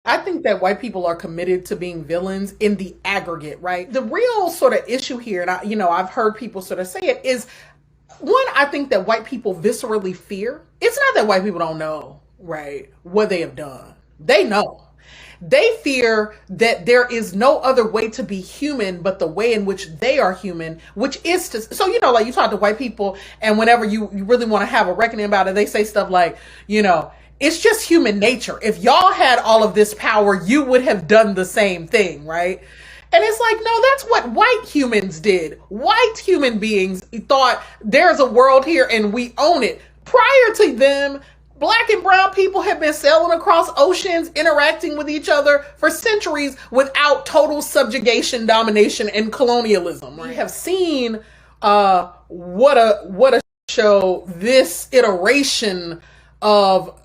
I think that white people are committed to being villains in the aggregate, right? The real sort of issue here, and I've heard people sort of say it, is one, I think that white people viscerally fear. It's not that white people don't know, right, what they have done. They know. They fear that there is no other way to be human but the way in which they are human, which is to, so, like you talk to white people, and whenever you really want to have a reckoning about it, they say stuff like, it's just human nature. If y'all had all of this power, you would have done the same thing, right? And it's like, no, that's what white humans did. White human beings thought there's a world here and we own it. Prior to them, Black and brown people have been sailing across oceans, interacting with each other for centuries without total subjugation, domination, and colonialism. Right? We have seen what a show this iteration of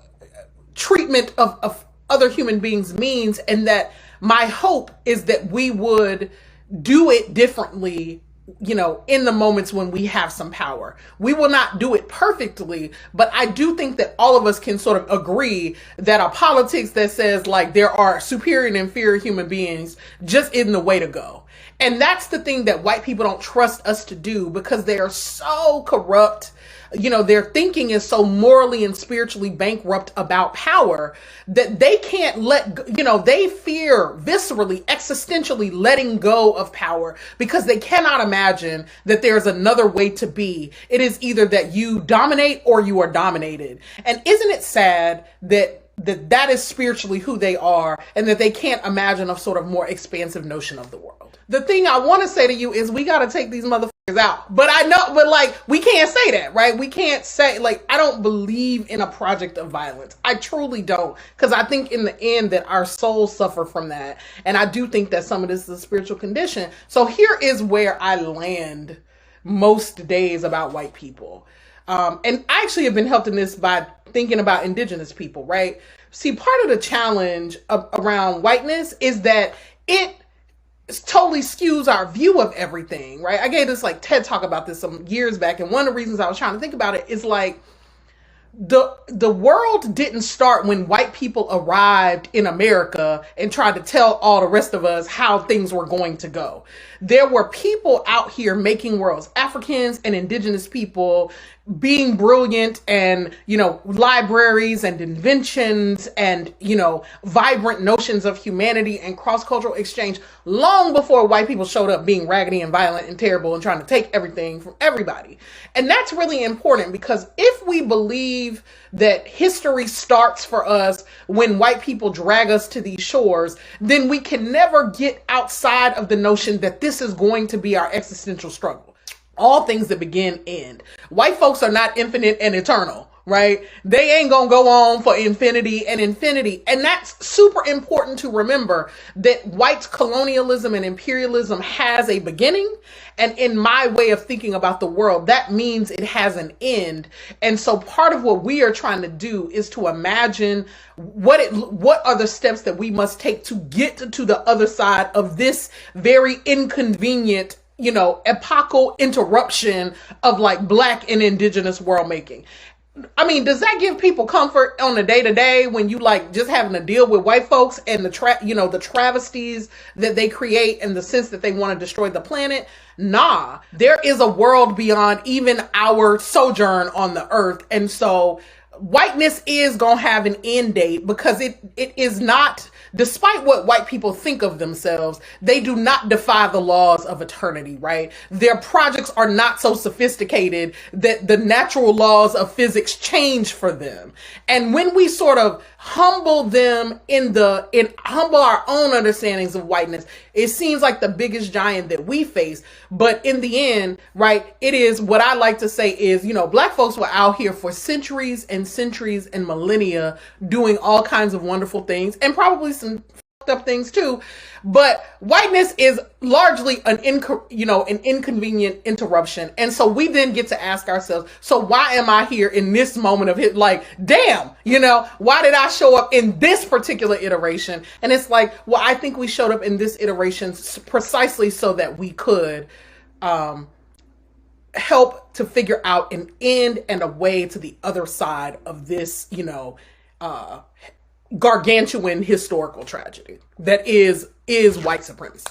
treatment of other human beings means, and that my hope is that we would do it differently, in the moments when we have some power. We will not do it perfectly, but I do think that all of us can sort of agree that a politics that says like there are superior and inferior human beings just isn't the way to go. And that's the thing that white people don't trust us to do, because they are so corrupt. Their thinking is so morally and spiritually bankrupt about power that they can't they fear viscerally, existentially letting go of power, because they cannot imagine that there's another way to be. It is either that you dominate or you are dominated. And isn't it sad that is spiritually who they are, and that they can't imagine a sort of more expansive notion of the world? The thing I want to say to you is we got to take these motherfuckers out. But we can't say that, right? We can't say, I don't believe in a project of violence. I truly don't. Because I think in the end that our souls suffer from that. And I do think that some of this is a spiritual condition. So here is where I land most days about white people. And I actually have been helped in this by thinking about indigenous people, right? See, part of the challenge around whiteness is that it totally skews our view of everything, right? I gave this TED talk about this some years back, and one of the reasons I was trying to think about it is the world didn't start when white people arrived in America and tried to tell all the rest of us how things were going to go. There were people out here making worlds, Africans and indigenous people being brilliant, and, libraries and inventions and, vibrant notions of humanity and cross-cultural exchange long before white people showed up being raggedy and violent and terrible and trying to take everything from everybody. And that's really important, because if we believe that history starts for us when white people drag us to these shores, then we can never get outside of the notion that this is going to be our existential struggle. All things that begin end. White folks are not infinite and eternal, right? They ain't gonna go on for infinity and infinity. And that's super important to remember, that white colonialism and imperialism has a beginning. And in my way of thinking about the world, that means it has an end. And so part of what we are trying to do is to imagine what are the steps that we must take to get to the other side of this very inconvenient epochal interruption of Black and indigenous world making. I mean, does that give people comfort on a day-to-day when you just having to deal with white folks and the travesties that they create and the sense that they want to destroy the planet? Nah, there is a world beyond even our sojourn on the earth. And so whiteness is going to have an end date, because it is not, despite what white people think of themselves, they do not defy the laws of eternity, right? Their projects are not so sophisticated that the natural laws of physics change for them. And when we sort of humble them humble our own understandings of whiteness, it seems like the biggest giant that we face. But in the end, right, it is what I like to say is, Black folks were out here for centuries and centuries and millennia doing all kinds of wonderful things, and probably some up things too, but whiteness is largely an inconvenient interruption. And so we then get to ask ourselves, so why am I here in this moment of it? Damn, why did I show up in this particular iteration? And it's I think we showed up in this iteration precisely so that we could help to figure out an end and a way to the other side of this, gargantuan historical tragedy that is white supremacy.